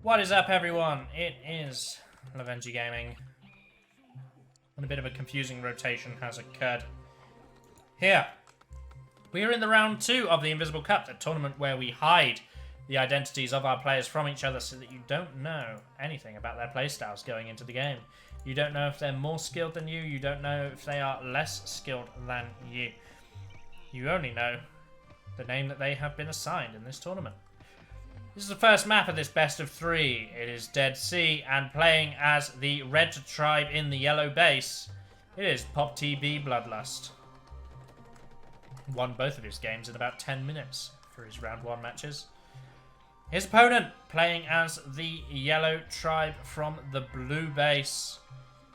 What is up, everyone? It is Lovenji Gaming. And a bit of a confusing rotation has occurred. Here, we are in the round 2 of the Invisible Cup, a tournament where we hide the identities of our players from each other so that you don't know anything about their playstyles going into the game. You don't know if they're more skilled than you don't know if they are less skilled than you. You only know the name that they have been assigned in this tournament. This is the first map of this best of 3. It is Dead Sea, and playing as the red tribe in the yellow base, it is Pop TB Bloodlust. Won both of his games in about 10 minutes for his round 1 matches. His opponent, playing as the yellow tribe from the blue base,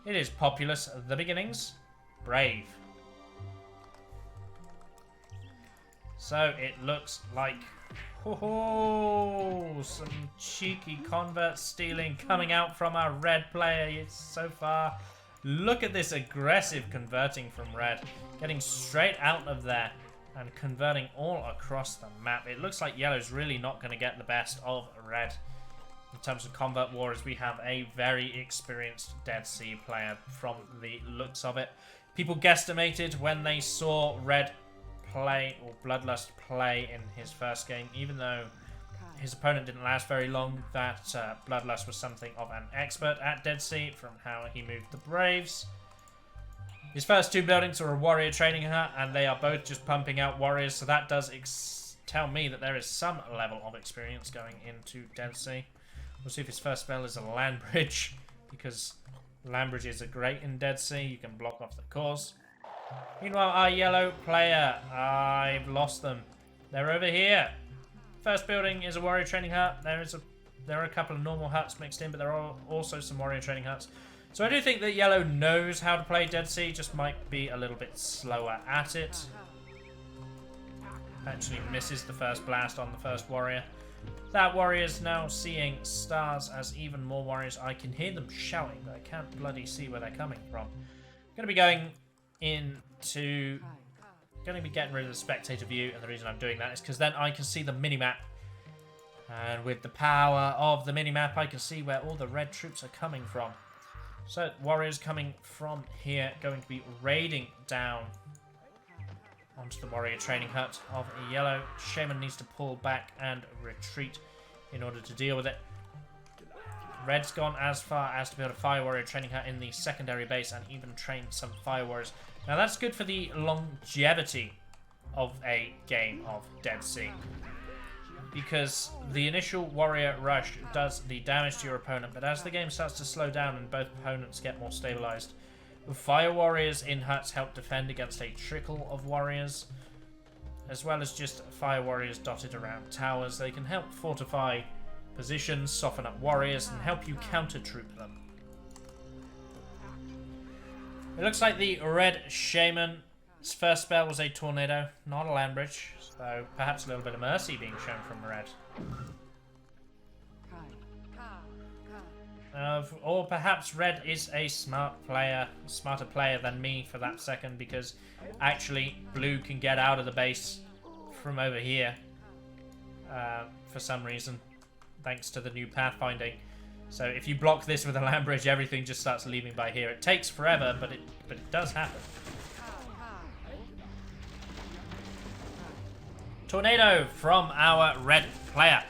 it is Populous The Beginnings, Brave. So it looks like some cheeky convert stealing coming out from our red player so far. Look at this aggressive converting from red, getting straight out of there and converting all across the map. It looks like yellow's really not going to get the best of red. In terms of convert wars, we have a very experienced Dead Sea player from the looks of it. People guesstimated when they saw red play, or Bloodlust play, in his first game, even though his opponent didn't last very long, that Bloodlust was something of an expert at Dead Sea from how he moved the Braves. His first 2 buildings are a warrior training hut, and they are both just pumping out warriors, so that does tell me that there is some level of experience going into Dead Sea. We'll see if his first spell is a land bridge, because land bridges are great in Dead Sea. You can block off the course. Meanwhile, our yellow player, I've lost them. They're over here. First building is a warrior training hut. There are a couple of normal huts mixed in, but there are also some warrior training huts. So I do think that yellow knows how to play Dead Sea, just might be a little bit slower at it. Actually misses the first blast on the first warrior. That warrior is now seeing stars as even more warriors. I can hear them shouting, but I can't bloody see where they're coming from. I'm going to be going getting rid of the spectator view, and the reason I'm doing that is because then I can see the minimap, and with the power of the minimap I can see where all the red troops are coming from. So warriors coming from here, going to be raiding down onto the warrior training hut of a yellow. Shaman needs to pull back and retreat in order to deal with it. Red's gone as far as to build a fire warrior training hut in the secondary base and even train some fire warriors. Now that's good for the longevity of a game of Dead Sea, because the initial warrior rush does the damage to your opponent, but as the game starts to slow down and both opponents get more stabilized, fire warriors in huts help defend against a trickle of warriors, as well as just fire warriors dotted around towers. They can help fortify positions, soften up warriors, and help you counter-troop them. It looks like the red shaman's first spell was a tornado, not a land bridge, so perhaps a little bit of mercy being shown from red. Or perhaps red is a smarter player than me for that second, because actually blue can get out of the base from over here for some reason, thanks to the new pathfinding. So if you block this with a land bridge, everything just starts leaving by here. It takes forever, but it does happen. Tornado from our red player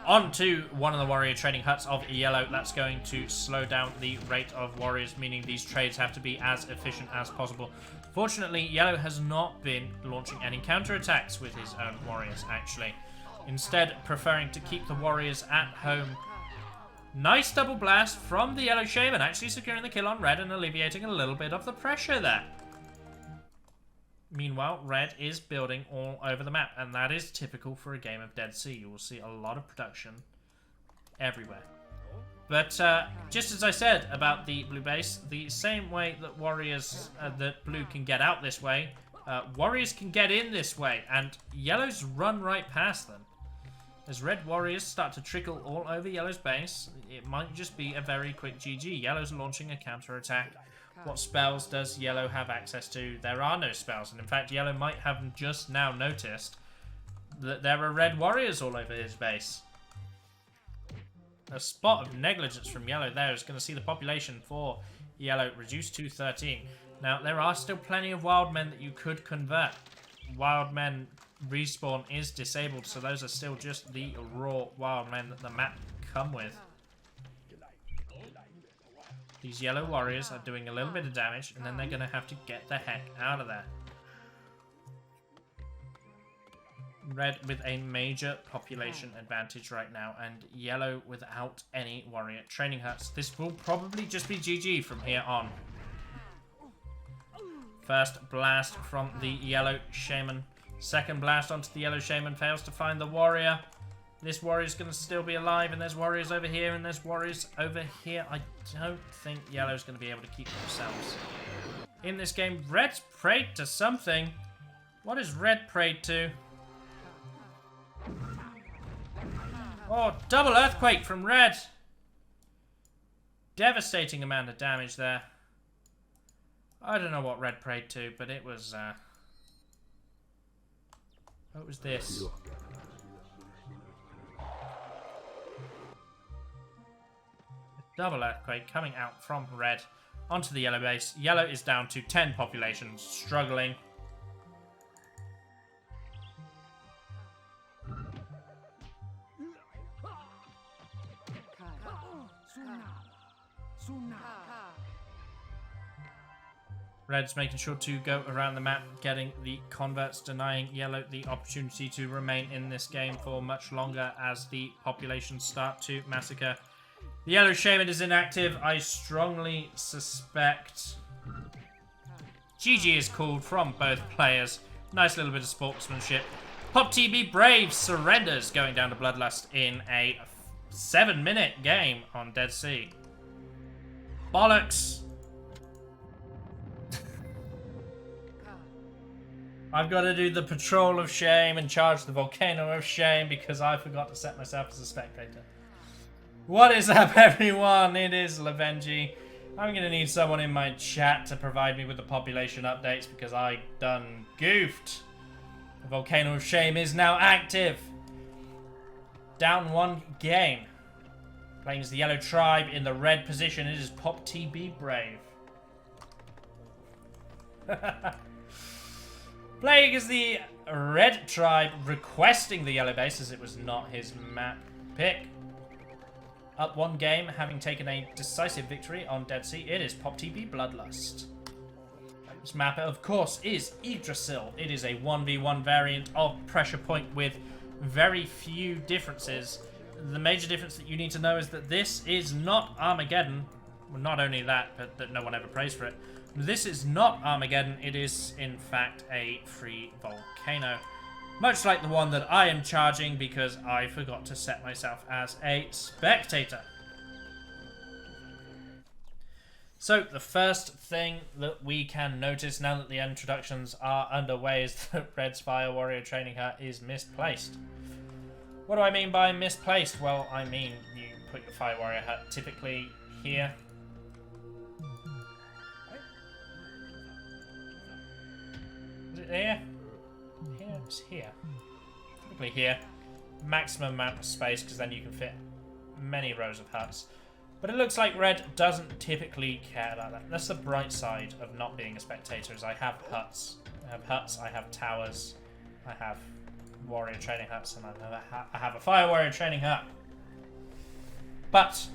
onto one of the warrior training huts of yellow. That's going to slow down the rate of warriors, meaning these trades have to be as efficient as possible. Fortunately, yellow has not been launching any counterattacks with his own warriors, actually. Instead, preferring to keep the warriors at home. Nice double blast from the yellow shaman, actually securing the kill on red and alleviating a little bit of the pressure there. Meanwhile, red is building all over the map, and that is typical for a game of Dead Sea. You will see a lot of production everywhere. But just as I said about the blue base, the same way that warriors, that blue can get out this way, warriors can get in this way, and yellows run right past them. As red warriors start to trickle all over yellow's base, it might just be a very quick GG. Yellow's launching a counter-attack. What spells does yellow have access to? There are no spells, and in fact yellow might have just now noticed that there are red warriors all over his base. a spot of negligence from yellow there is going to see the population for yellow reduced to 13. Now, there are still plenty of wild men that you could convert. Wild men respawn is disabled, so those are still just the raw wild men that the map come with. These yellow warriors are doing a little bit of damage, and then they're going to have to get the heck out of there. Red with a major population advantage right now, and yellow without any warrior training huts. This will probably just be GG from here on. First blast from the yellow shaman. Second blast onto the yellow shaman, fails to find the warrior. This warrior's going to still be alive, and there's warriors over here, and there's warriors over here. I don't think yellow's going to be able to keep themselves in this game. Red's prayed to something. What is red prayed to? Oh, double earthquake from red. Devastating amount of damage there. I don't know what red prayed to, but it was, what was this? Double earthquake coming out from red onto the yellow base. Yellow is down to 10 population, struggling. Red's making sure to go around the map, getting the converts, denying yellow the opportunity to remain in this game for much longer as the populations start to massacre. The yellow shaman is inactive. I strongly suspect GG is called from both players. Nice little bit of sportsmanship. Pop TB Brave surrenders, going down to Bloodlust in a 7-minute game on Dead Sea. Bollocks! I've got to do the Patrol of Shame and charge the Volcano of Shame because I forgot to set myself as a spectator. What is up, everyone? It is Lovenji. I'm going to need someone in my chat to provide me with the population updates because I done goofed. The Volcano of Shame is now active. Down 1 game. Playing as the yellow tribe in the red position. It is Pop TB Brave. Playing as the red tribe, requesting the yellow base as it was not his map pick. Up 1 game, having taken a decisive victory on Dead Sea, it is Pop TB Bloodlust. This map, of course, is Yggdrasil. It is a 1v1 variant of Pressure Point with very few differences. The major difference that you need to know is that this is not Armageddon. Well, not only that, but that no one ever prays for it. This is not Armageddon, it is in fact a free volcano. Much like the one that I am charging because I forgot to set myself as a spectator. So the first thing that we can notice now that the introductions are underway is that Red's Fire Warrior Training Hut is misplaced. What do I mean by misplaced? Well, I mean you put your Fire Warrior Hut typically here. Here? Here? It's here. Typically here. Maximum amount of space, because then you can fit many rows of huts. But it looks like red doesn't typically care about that. That's the bright side of not being a spectator, is I have huts. I have huts, I have towers, I have warrior training huts, and I have a fire warrior training hut. But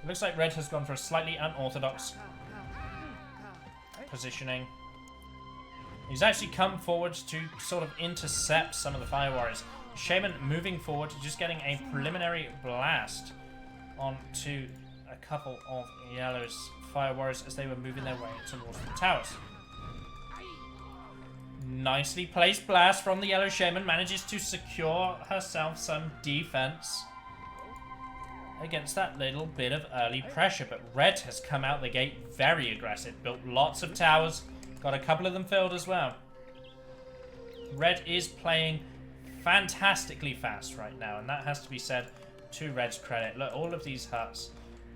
it looks like red has gone for a slightly unorthodox positioning. He's actually come forward to sort of intercept some of the fire warriors. Shaman moving forward, just getting a preliminary blast onto a couple of yellow's fire warriors as they were moving their way towards the towers. Nicely placed blast from the yellow shaman, manages to secure herself some defense against that little bit of early pressure, but red has come out the gate very aggressive, built lots of towers, got a couple of them filled as well. Red is playing fantastically fast right now, and that has to be said to Red's credit. Look, all of these huts,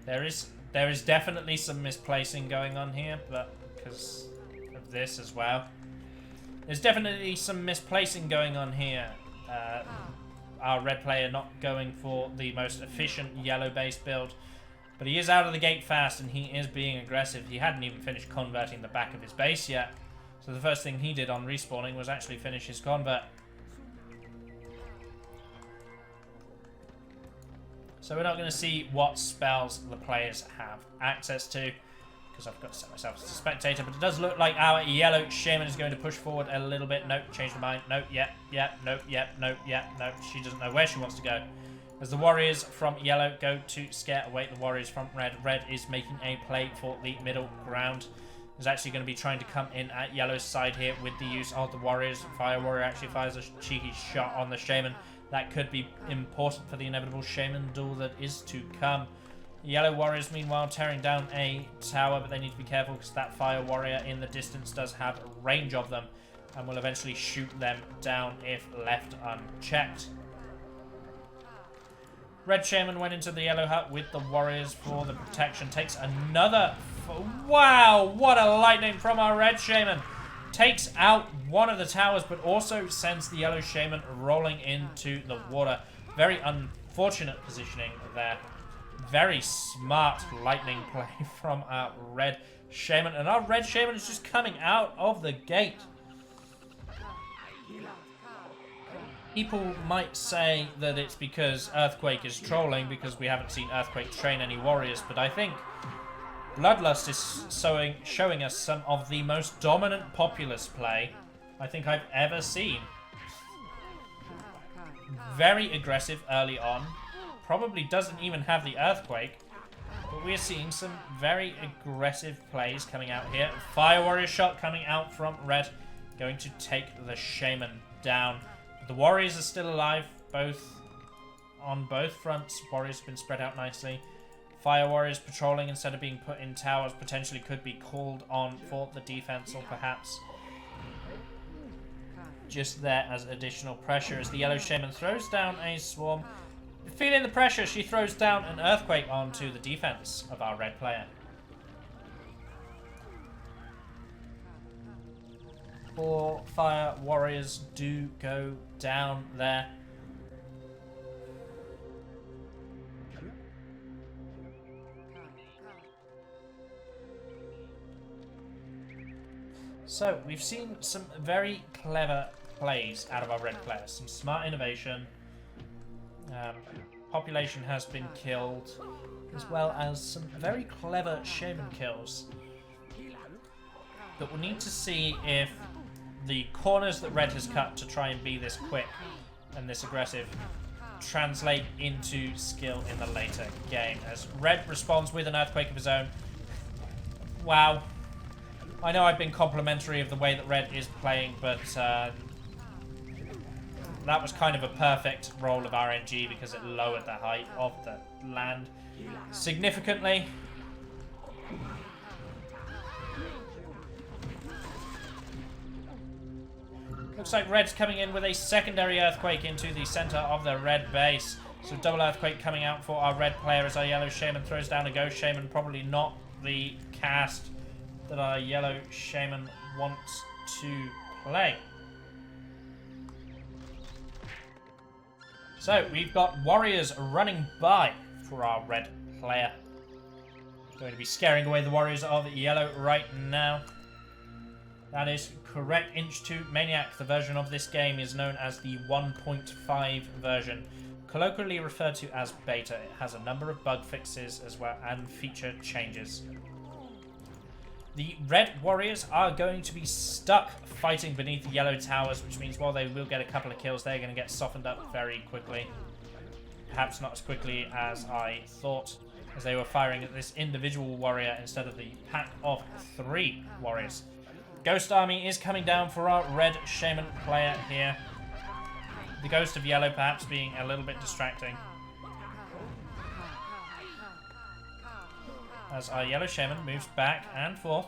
there is definitely some misplacing going on here, but because of this as well. There's definitely some misplacing going on here. our red player not going for the most efficient yellow base build. But he is out of the gate fast, and he is being aggressive. He hadn't even finished converting the back of his base yet. So the first thing he did on respawning was actually finish his convert. So we're not going to see what spells the players have access to, because I've got to set myself as a spectator. But it does look like our yellow shaman is going to push forward a little bit. Nope, change her mind. Nope, yep, nope, yep, nope, yep, nope. She doesn't know where she wants to go. As the warriors from yellow go to scare away the warriors from red. Red is making a play for the middle ground. Is actually going to be trying to come in at yellow's side here with the use of the warriors. Fire warrior actually fires a cheeky shot on the shaman. That could be important for the inevitable shaman duel that is to come. Yellow warriors, meanwhile, tearing down a tower, but they need to be careful because that fire warrior in the distance does have range of them and will eventually shoot them down if left unchecked. Red shaman went into the yellow hut with the warriors for the protection. Takes another... Wow, what a lightning from our red shaman. Takes out one of the towers, but also sends the yellow shaman rolling into the water. Very unfortunate positioning there. Very smart lightning play from our red shaman. And our red shaman is just coming out of the gate. People might say that it's because Earthquake is trolling because we haven't seen Earthquake train any warriors, but I think Bloodlust is showing us some of the most dominant Populous play I think I've ever seen. Very aggressive early on. Probably doesn't even have the Earthquake, but we're seeing some very aggressive plays coming out here. Fire warrior shot coming out from red, going to take the shaman down. The warriors are still alive, on both fronts. Warriors have been spread out nicely. Fire warriors patrolling instead of being put in towers potentially could be called on for the defense, or perhaps just there as additional pressure as the yellow shaman throws down a swarm. Feeling the pressure, she throws down an earthquake onto the defense of our red player. Four fire warriors do go down there. So, we've seen some very clever plays out of our red players. Some smart innovation. Population has been killed, as well as some very clever shaman kills. But we'll need to see if the corners that red has cut to try and be this quick and this aggressive translate into skill in the later game, as red responds with an earthquake of his own. Wow. I know I've been complimentary of the way that red is playing, but that was kind of a perfect roll of RNG because it lowered the height of the land significantly. Looks like red's coming in with a secondary earthquake into the center of the red base. So double earthquake coming out for our red player as our yellow shaman throws down a ghost shaman. Probably not the cast that our yellow shaman wants to play. So we've got warriors running by for our red player. Going to be scaring away the warriors of yellow right now. That is correct. Inch 2 Maniac, the version of this game, is known as the 1.5 version, colloquially referred to as beta. It has a number of bug fixes as well and feature changes. The red warriors are going to be stuck fighting beneath the yellow towers, which means while they will get a couple of kills, they're going to get softened up very quickly. Perhaps not as quickly as I thought, as they were firing at this individual warrior instead of the pack of 3 warriors. Ghost army is coming down for our red shaman player here. The ghost of yellow perhaps being a little bit distracting, as our yellow shaman moves back and forth.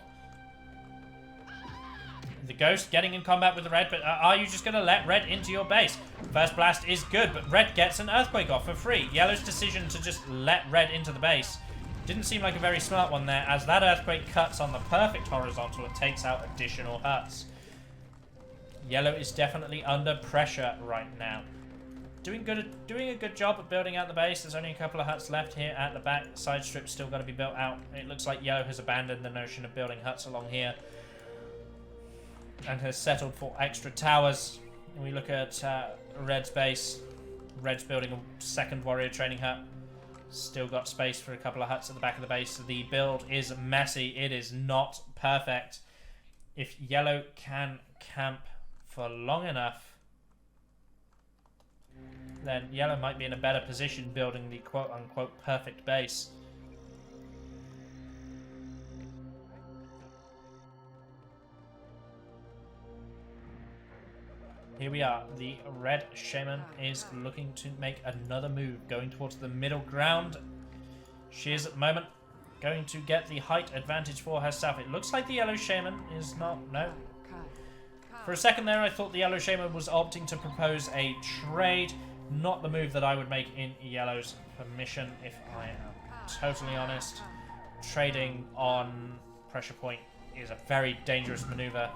The ghost getting in combat with the red, but are you just going to let red into your base? First blast is good, but red gets an earthquake off for free. Yellow's decision to just let red into the base didn't seem like a very smart one there, as that earthquake cuts on the perfect horizontal and takes out additional huts. Yellow is definitely under pressure right now. doing a good job of building out the base. There's only a couple of huts left here at the back. Side strip's still got to be built out. It looks like Yellow has abandoned the notion of building huts along here and has settled for extra towers. And we look at Red's base. Red's building a second warrior training hut. Still got space for a couple of huts at the back of the base. The build is messy. It is not perfect. If Yellow can camp for long enough, then Yellow might be in a better position building the quote-unquote perfect base. Here we are. The Red Shaman is looking to make another move, going towards the middle ground. She is at the moment going to get the height advantage for herself. It looks like the Yellow Shaman is not... No. For a second there, I thought the Yellow Shaman was opting to propose a trade. Not the move that I would make in Yellow's permission, if I am totally honest. Trading on pressure point is a very dangerous maneuver,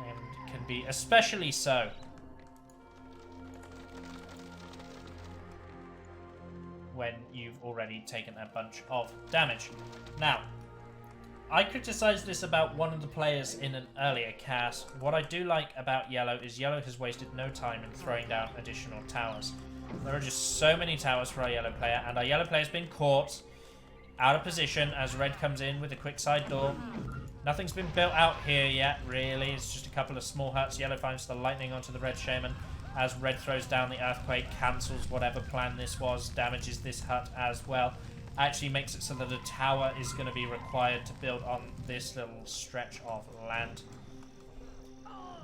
and can be especially so when you've already taken a bunch of damage. Now, I criticised this about one of the players in an earlier cast. What I do like about Yellow is Yellow has wasted no time in throwing down additional towers. There are just so many towers for our Yellow player, and our Yellow player has been caught out of position as Red comes in with a quick side door. Nothing's been built out here yet, really. It's just a couple of small huts. Yellow finds the lightning onto the Red Shaman as Red throws down the earthquake, cancels whatever plan this was, damages this hut as well. Actually makes it so that a tower is going to be required to build on this little stretch of land.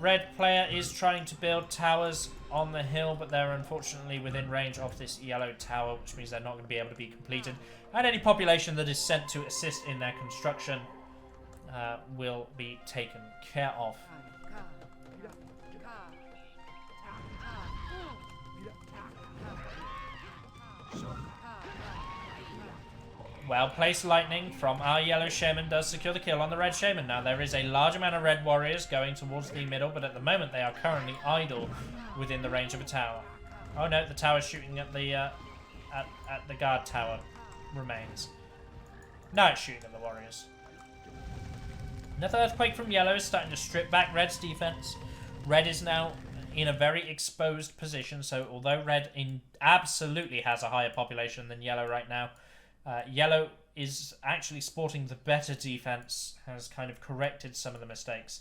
Red player is trying to build towers on the hill, but they're unfortunately within range of this yellow tower, which means they're not going to be able to be completed. And any population that is sent to assist in their construction will be taken care of. Well-placed lightning from our Yellow Shaman does secure the kill on the Red Shaman. Now, there is a large amount of Red Warriors going towards the middle, but at the moment they are currently idle within the range of a tower. Oh no, the tower shooting at the at the guard tower remains. Now it's shooting at the Warriors. Another Earthquake from Yellow is starting to strip back Red's defense. Red is now in a very exposed position, so although Red absolutely has a higher population than Yellow right now, Yellow is actually sporting the better defense, has kind of corrected some of the mistakes.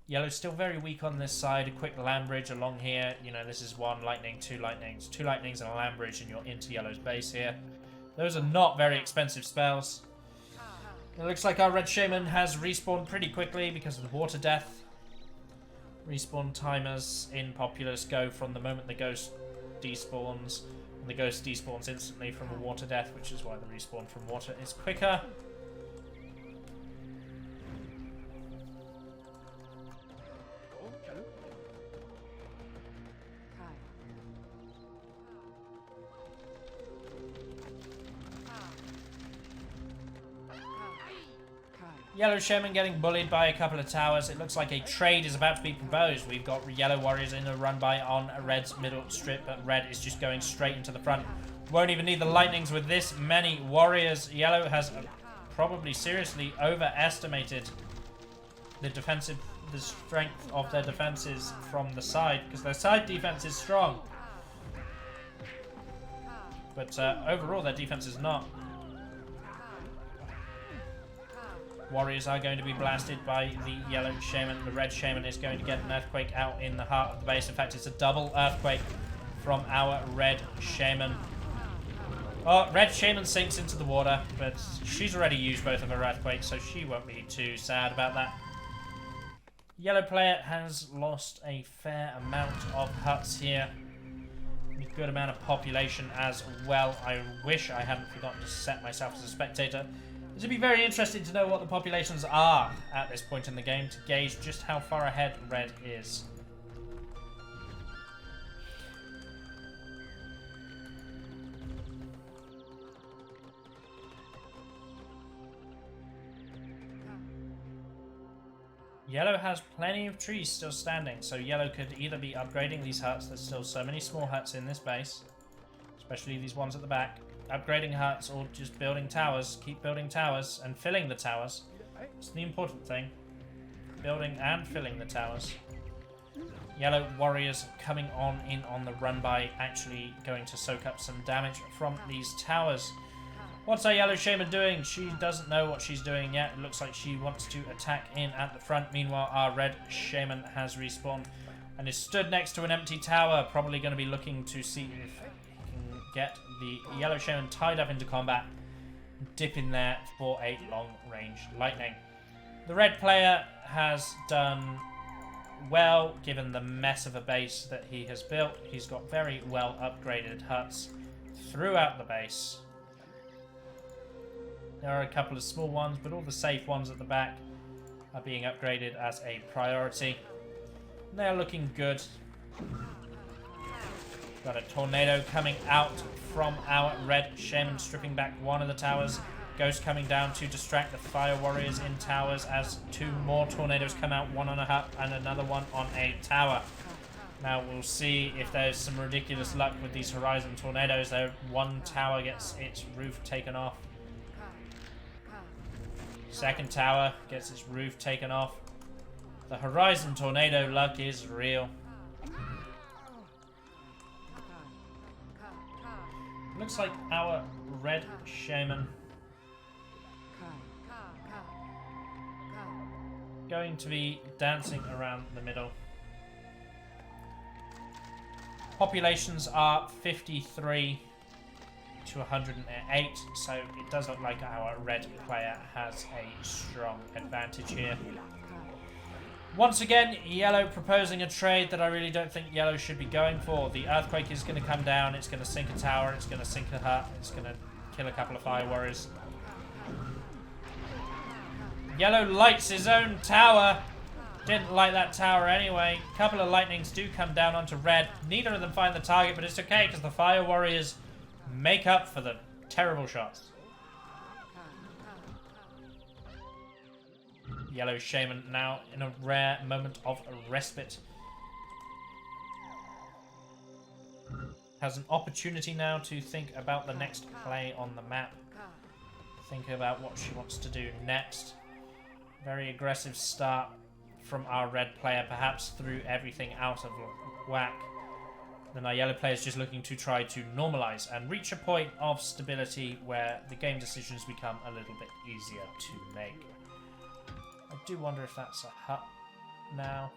Yellow's still very weak on this side. A quick land bridge along here. You know, this is one lightning, two lightnings. Two lightnings and a land bridge, and you're into Yellow's base here. Those are not very expensive spells. It looks like our Red Shaman has respawned pretty quickly because of the water death. Respawn timers in Populous go from the moment the ghost despawns. The ghost despawns instantly from a water death, which is why the respawn from water is quicker. Yellow Shaman getting bullied by a couple of towers. It looks like a trade is about to be proposed. We've got Yellow Warriors in a run by on Red's middle strip, but Red is just going straight into the front. Won't even need the lightnings with this many warriors. Yellow has probably seriously overestimated the strength of their defenses from the side, because their side defense is strong. But overall, their defense is not. Warriors are going to be blasted by the Yellow Shaman. The Red Shaman is going to get an earthquake out in the heart of the base. In fact, it's a double earthquake from our Red Shaman. Oh, Red Shaman sinks into the water, but she's already used both of her earthquakes, so she won't be too sad about that. Yellow player has lost a fair amount of huts here. A good amount of population as well. I wish I hadn't forgotten to set myself as a spectator. This would be very interesting to know what the populations are at this point in the game to gauge just how far ahead Red is. Yellow has plenty of trees still standing, so yellow could either be upgrading these huts. There's still so many small huts in this base, especially these ones at the back. Upgrading huts or just building towers. Keep building towers and filling the towers. It's the important thing. Building and filling the towers. Yellow warriors coming in on the run by, actually going to soak up some damage from these towers. What's our yellow shaman doing? She doesn't know what she's doing yet. It looks like she wants to attack in at the front. Meanwhile, our red shaman has respawned and is stood next to an empty tower. Probably going to be looking to see if he can get the yellow shaman tied up into combat. Dip in there for a long-range lightning. The red player has done well, given the mess of a base that he has built. He's got very well upgraded huts throughout the base. There are a couple of small ones, but all the safe ones at the back are being upgraded as a priority. They're looking good. Got a tornado coming out from our red shaman, stripping back one of the towers. Ghost coming down to distract the fire warriors in towers as two more tornadoes come out, one on a hut and another one on a tower. Now we'll see if there's some ridiculous luck with these horizon tornadoes. There, one tower gets its roof taken off. Second tower gets its roof taken off. The horizon tornado luck is real. Looks like our red shaman going to be dancing around the middle. Populations are 53 to 108, so it does look like our red player has a strong advantage here. Once again, yellow proposing a trade that I really don't think yellow should be going for. The earthquake is going to come down, it's going to sink a tower, it's going to sink a hut, it's going to kill a couple of fire warriors. Yellow lights his own tower. Didn't light that tower anyway. A couple of lightnings do come down onto red. Neither of them find the target, but it's okay because the fire warriors make up for the terrible shots. Yellow shaman now in a rare moment of respite. Has an opportunity now to think about the next play on the map. Think about what she wants to do next. Very aggressive start from our red player, perhaps threw everything out of whack. Then our yellow player is just looking to try to normalize and reach a point of stability where the game decisions become a little bit easier to make. I do wonder if that's a hut now.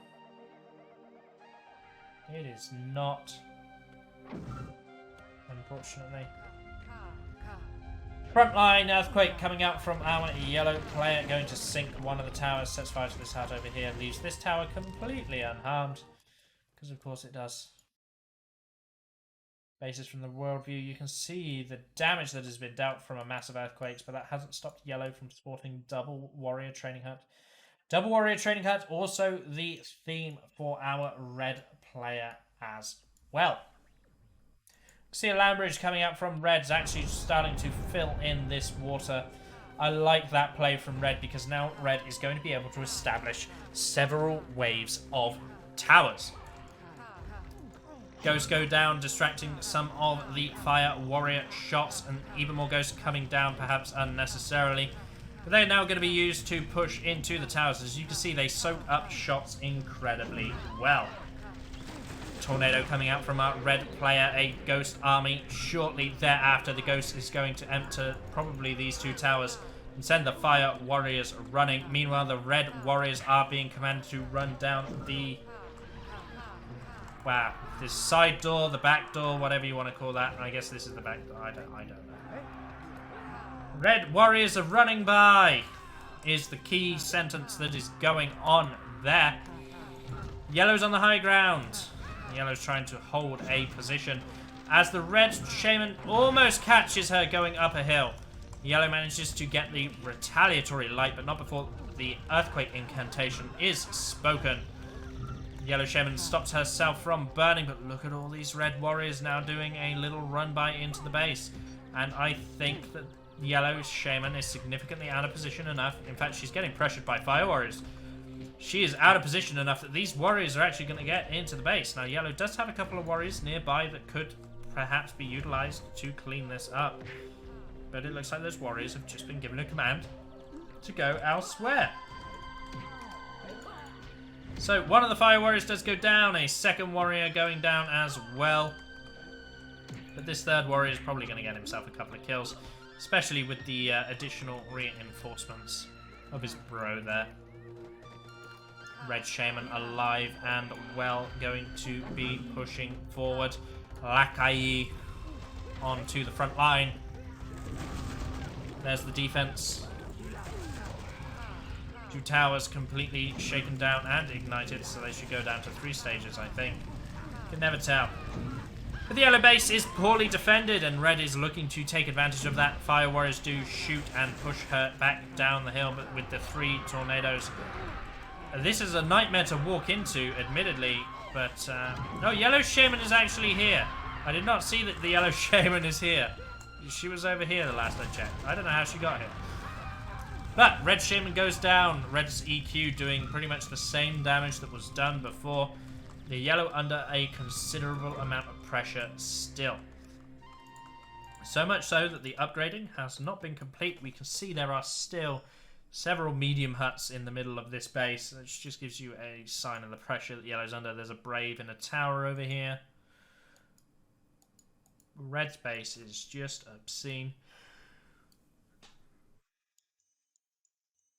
It is not, unfortunately. Frontline earthquake coming out from our yellow player, going to sink one of the towers, sets fire to this hut over here, leaves this tower completely unharmed, because of course it does. Bases from the world view, you can see the damage that has been dealt from a massive earthquakes, but that hasn't stopped yellow from sporting double warrior training hut. Double warrior training hut, also the theme for our red player as well. See a land bridge coming out from red's actually starting to fill in this water. I like that play from red because now red is going to be able to establish several waves of towers. Ghosts go down, distracting some of the fire warrior shots, and even more ghosts coming down, perhaps unnecessarily. But they're now going to be used to push into the towers. As you can see, they soak up shots incredibly well. Tornado coming out from our red player, a ghost army. Shortly thereafter, the ghost is going to enter probably these two towers and send the fire warriors running. Meanwhile, the red warriors are being commanded to run down the... wow. This side door, the back door, whatever you want to call that. I guess this is the back door. I don't know. Red warriors are running by is the key sentence that is going on there. Yellow's on the high ground. Yellow's trying to hold a position as the red shaman almost catches her going up a hill. Yellow manages to get the retaliatory light, but not before the earthquake incantation is spoken. Yellow shaman stops herself from burning, but look at all these red warriors now doing a little run by into the base. And I think that yellow shaman is significantly out of position enough. In fact, she's getting pressured by fire warriors. She is out of position enough that these warriors are actually going to get into the base. Now, yellow does have a couple of warriors nearby that could perhaps be utilized to clean this up. But it looks like those warriors have just been given a command to go elsewhere. So, one of the fire warriors does go down. A second warrior going down as well. But this third warrior is probably going to get himself a couple of kills. Especially with the additional reinforcements of his bro there. Red Shaman alive and well, going to be pushing forward. Lakai onto the front line. There's the defense. Two towers completely shaken down and ignited, so they should go down to 3 stages, I think. Can never tell. But the yellow base is poorly defended, and red is looking to take advantage of that. Fire warriors do shoot and push her back down the hill, but with the 3 tornadoes. This is a nightmare to walk into, admittedly, but... no, Yellow Shaman is actually here. I did not see that the Yellow Shaman is here. She was over here the last I checked. I don't know how she got here. But Red Shaman goes down. Red's EQ doing pretty much the same damage that was done before. The yellow under a considerable amount of pressure still. So much so that the upgrading has not been complete. We can see there are still several medium huts in the middle of this base, which just gives you a sign of the pressure that yellow's under. There's a brave in a tower over here. Red's base is just obscene.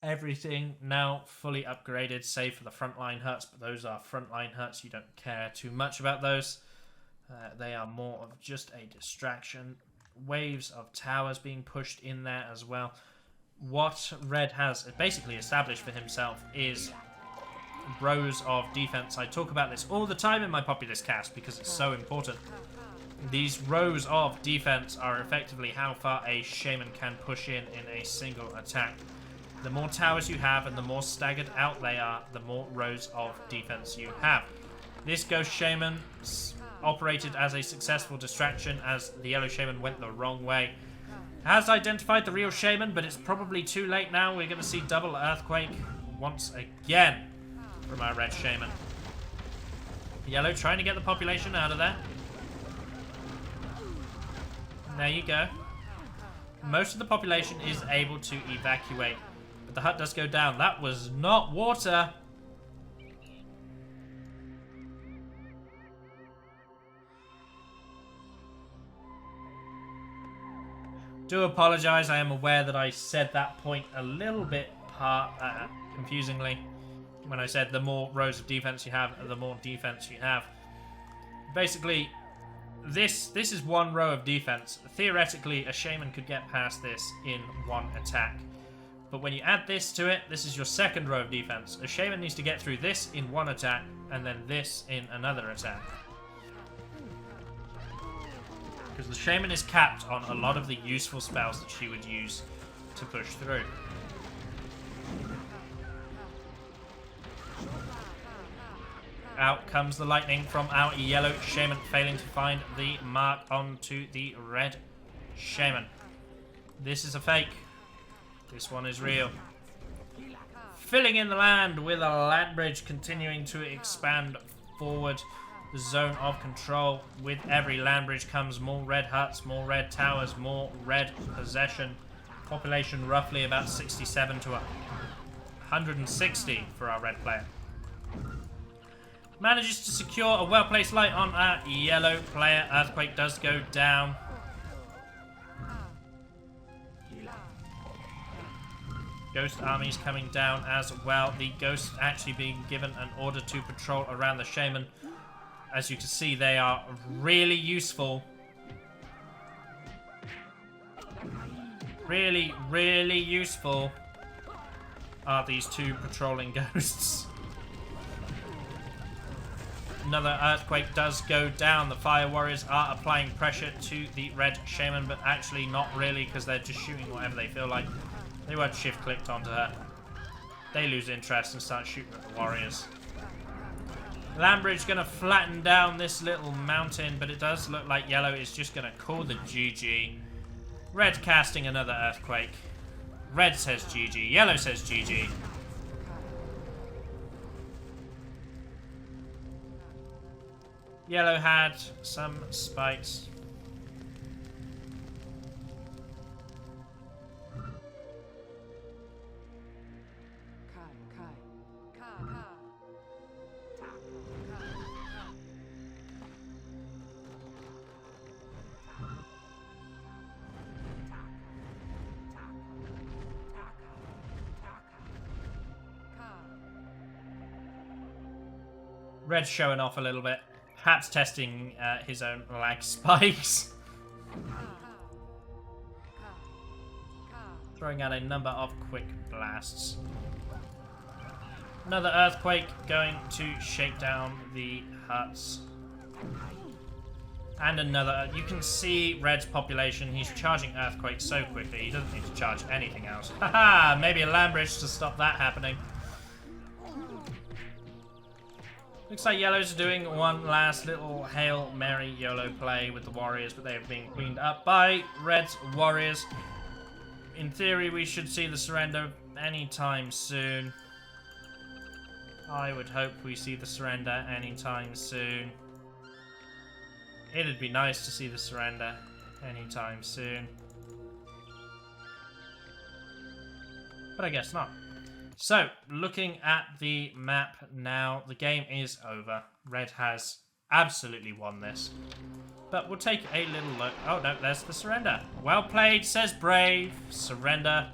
Everything now fully upgraded, save for the frontline huts, but those are frontline huts. You don't care too much about those. They are more of just a distraction. Waves of towers being pushed in there as well. What Red has basically established for himself is rows of defense. I talk about this all the time in my Populous cast because it's so important. These rows of defense are effectively how far a shaman can push in a single attack. The more towers you have and the more staggered out they are, the more rows of defense you have. This Ghost Shaman operated as a successful distraction as the Yellow Shaman went the wrong way. Has identified the real Shaman, but it's probably too late now. We're going to see double Earthquake once again from our Red Shaman. Yellow trying to get the population out of there. And there you go. Most of the population is able to evacuate. But the hut does go down. That was not water. Do apologize. I am aware that I said that point a little bit confusingly when I said the more rows of defense you have, the more defense you have. Basically, this is one row of defense. Theoretically, a shaman could get past this in one attack. But when you add this to it, this is your second row of defense. A shaman needs to get through this in one attack, and then this in another attack. Because the shaman is capped on a lot of the useful spells that she would use to push through. Out comes the lightning from our yellow shaman, failing to find the mark onto the red shaman. This is a fake. This one is real. Filling in the land with a land bridge, continuing to expand forward the zone of control. With every land bridge comes more red huts, more red towers, more red possession. Population roughly about 67 to 160 for our red player. Manages to secure a well-placed light on our yellow player. Earthquake does go down. Ghost armies coming down as well. The ghosts actually being given an order to patrol around the shaman. As you can see, they are really useful. Really, really useful are these two patrolling ghosts. Another earthquake does go down. The fire warriors are applying pressure to the red shaman, but actually not really, because they're just shooting whatever they feel like. They weren't shift-clicked onto her. They lose interest and start shooting at the warriors. Landbridge going to flatten down this little mountain, but it does look like yellow is just going to call the GG. Red casting another earthquake. Red says GG. Yellow says GG. Yellow had some spikes. Red's showing off a little bit. Perhaps testing his own lag spikes. Throwing out a number of quick blasts. Another earthquake going to shake down the huts. And another. You can see Red's population. He's charging earthquakes so quickly. He doesn't need to charge anything else. Haha! Maybe a land bridge to stop that happening. Looks like Yellow's doing one last little Hail Mary YOLO play with the Warriors, but they have been cleaned up by Red's Warriors. In theory, we should see the surrender anytime soon. I would hope we see the surrender anytime soon. It'd be nice to see the surrender anytime soon. But I guess not. So, looking at the map now, the game is over. Red has absolutely won this. But we'll take a little look. Oh, no, there's the surrender. Well played, says Brave. Surrender.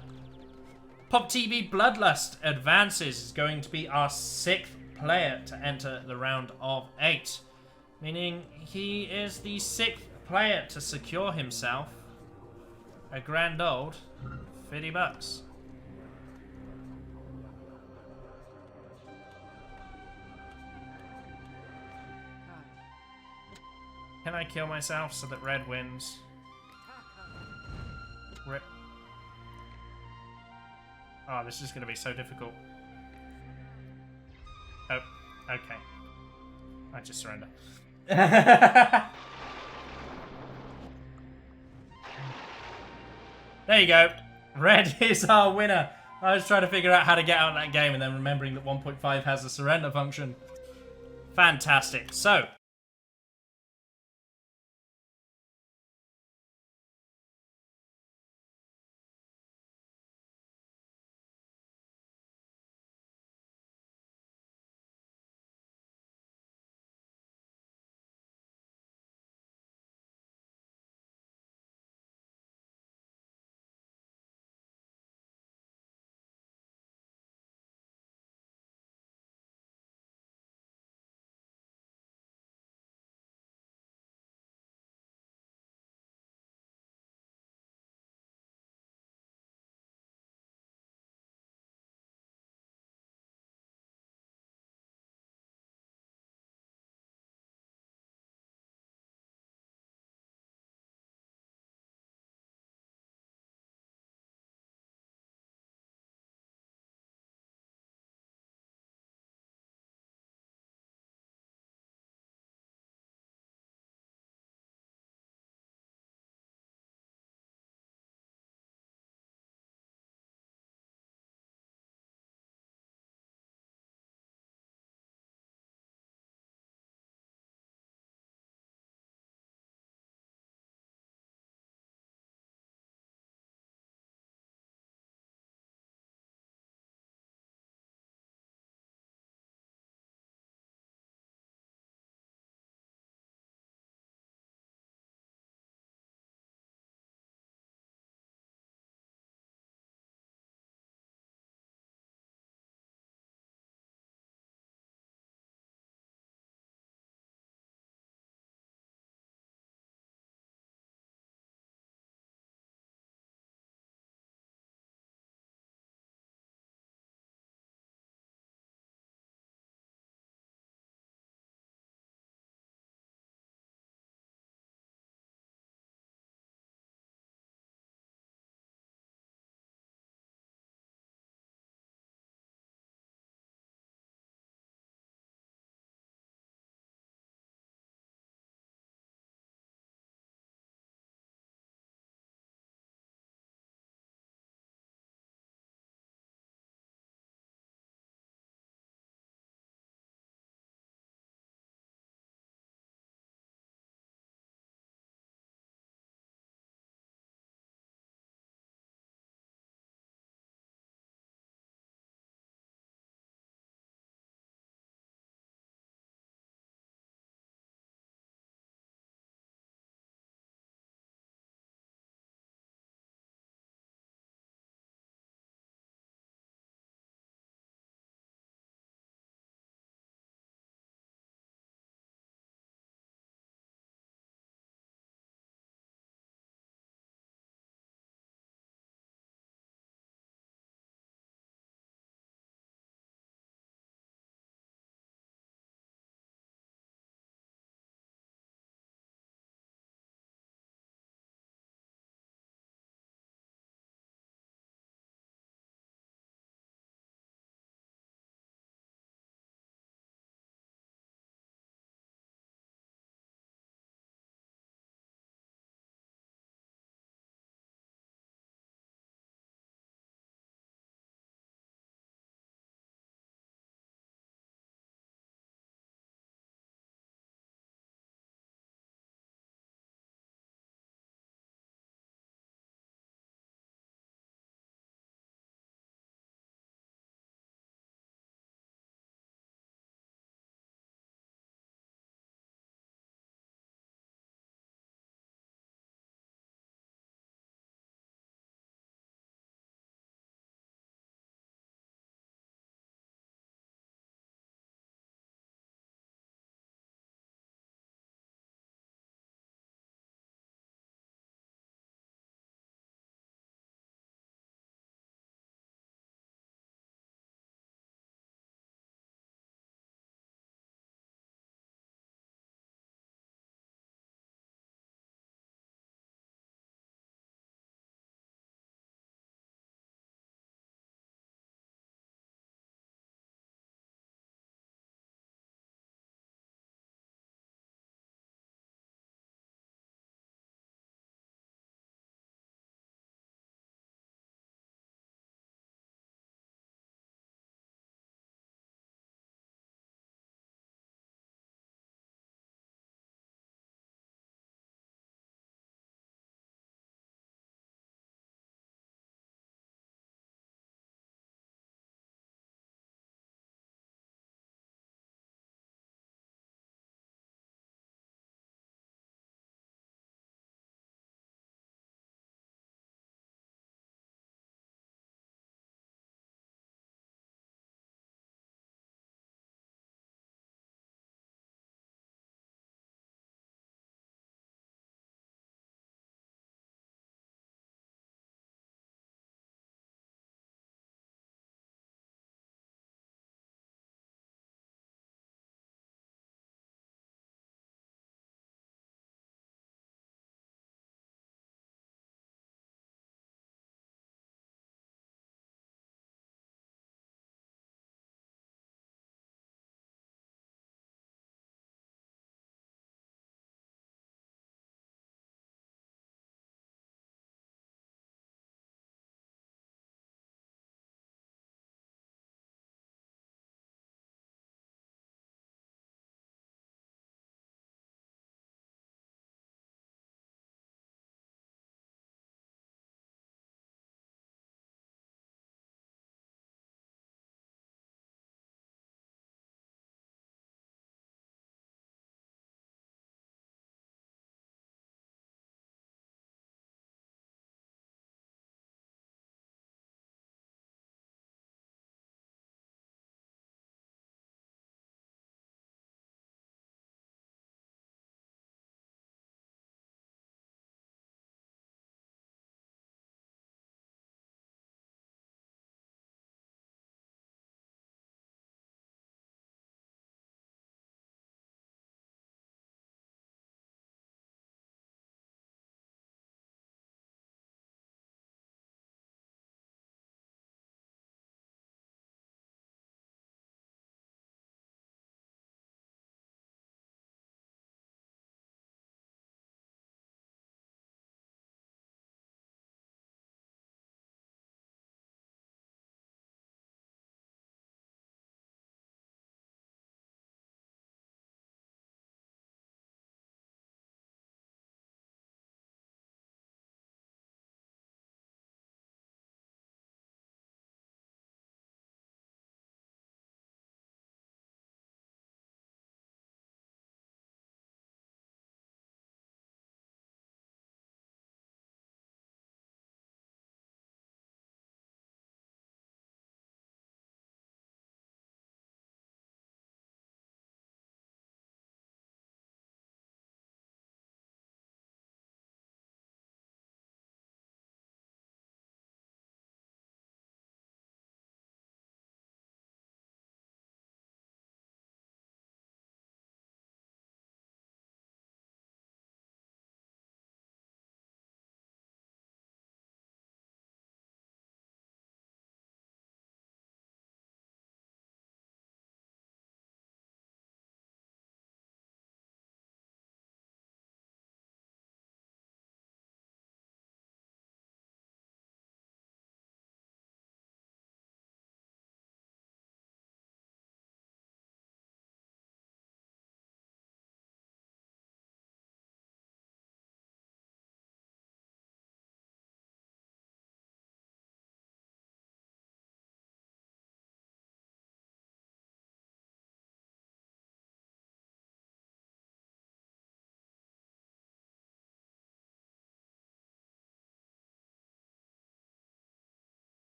Pop TV Bloodlust advances. Is going to be our 6th player to enter the round of 8. Meaning he is the 6th player to secure himself a grand old $50. Can I kill myself so that Red wins? Rip. Oh, this is going to be so difficult. Oh, okay. I just surrender. There you go. Red is our winner. I was trying to figure out how to get out of that game and then remembering that 1.5 has a surrender function. Fantastic. So,